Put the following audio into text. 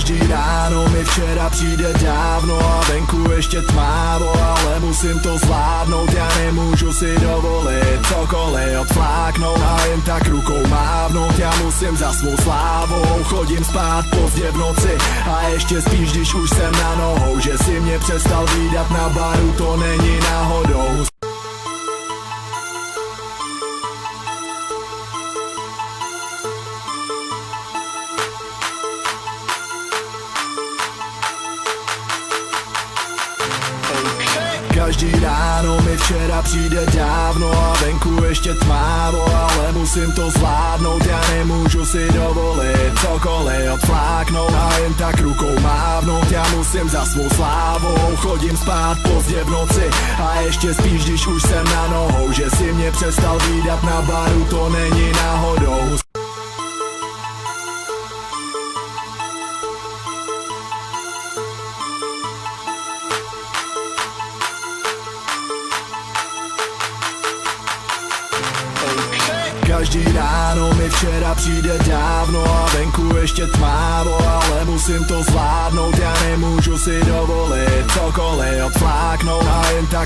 Každý ráno mi včera přijde dávno a venku ještě tmávo, ale musím to zvládnout, já nemůžu si dovolit cokoliv odfláknout a jen tak rukou mávnout. Já musím za svou slávou, chodím spát pozdě v noci a ještě spíš, když už jsem na nohou. Že si mě přestal vídat na baru, to není náhodou. Každý ráno mi včera přijde dávno a venku ještě tmávo, ale musím to zvládnout, já nemůžu si dovolit cokoliv odfláknout a jen tak rukou mávnout. Já musím za svou slávou, chodím spát pozdě v noci a ještě spíš, když už jsem na nohou. Že si mě přestal vídat na baru, to není náhodou. Každý ráno mi včera přijde dávno a venku ještě tmávo, ale musím to zvládnout, já nemůžu si dovolit cokoliv odfláknout a jen tak